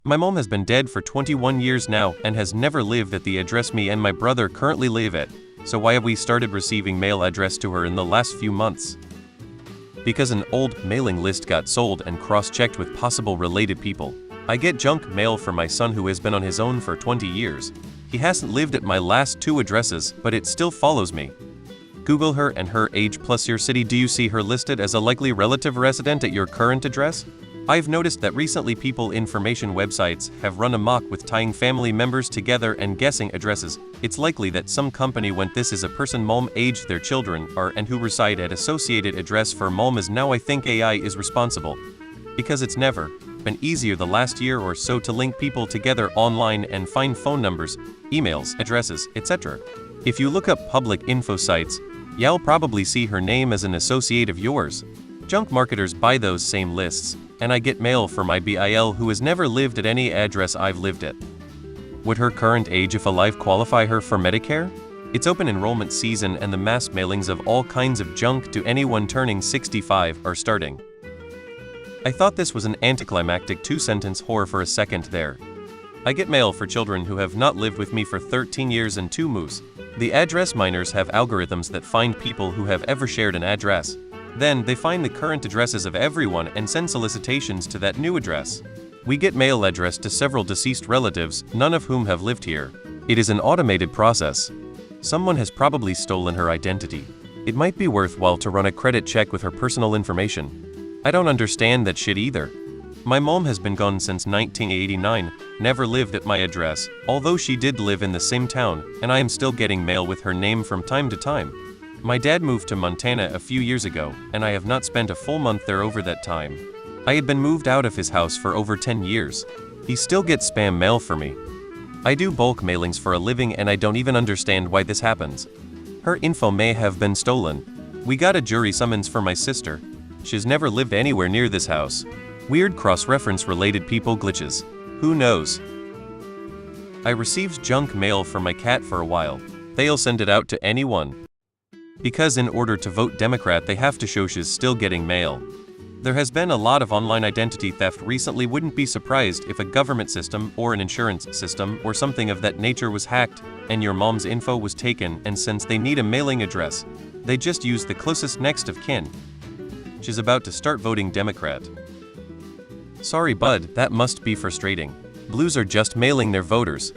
My mom has been dead for 21 years now and has never lived at the address me and my brother currently live at, so why have we started receiving mail addressed to her in the last few months? Because an old mailing list got sold and cross-checked with possible related people. I get junk mail from my son who has been on his own for 20 years. He hasn't lived at my last 2 addresses, but it still follows me. Google her and her age plus your city. Do you see her listed as a likely relative resident at your current address? I've noticed that recently people information websites have run amok with tying family members together and guessing addresses. It's likely that some company went this is a person mom age their children are and who reside at associated address for mom is now. I think AI is responsible. Because it's never been easier the last year or so to link people together online and find phone numbers, emails, addresses, etc. If you look up public info sites, you'll probably see her name as an associate of yours. Junk marketers buy those same lists, and I get mail from my BIL who has never lived at any address I've lived at. Would her current age if alive qualify her for Medicare? It's open enrollment season and the mass mailings of all kinds of junk to anyone turning 65 are starting. I thought this was an anticlimactic 2-sentence horror for a second there. I get mail for children who have not lived with me for 13 years and 2 moves. The address miners have algorithms that find people who have ever shared an address. Then, they find the current addresses of everyone and send solicitations to that new address. We get mail addressed to several deceased relatives, none of whom have lived here. It is an automated process. Someone has probably stolen her identity. It might be worthwhile to run a credit check with her personal information. I don't understand that shit either. My mom has been gone since 1989, never lived at my address, although she did live in the same town, and I am still getting mail with her name from time to time. My dad moved to Montana a few years ago, and I have not spent a full month there over that time. I had been moved out of his house for over 10 years. He still gets spam mail for me. I do bulk mailings for a living and I don't even understand why this happens. Her info may have been stolen. We got a jury summons for my sister. She's never lived anywhere near this house. Weird cross-reference related people glitches. Who knows? I received junk mail from my cat for a while. They'll send it out to anyone. Because in order to vote Democrat they have to show she's still getting mail. There has been a lot of online identity theft recently. Wouldn't be surprised if a government system or an insurance system or something of that nature was hacked and your mom's info was taken, and since they need a mailing address, they just use the closest next of kin. She's about to start voting Democrat. Sorry bud, that must be frustrating. Blues are just mailing their voters.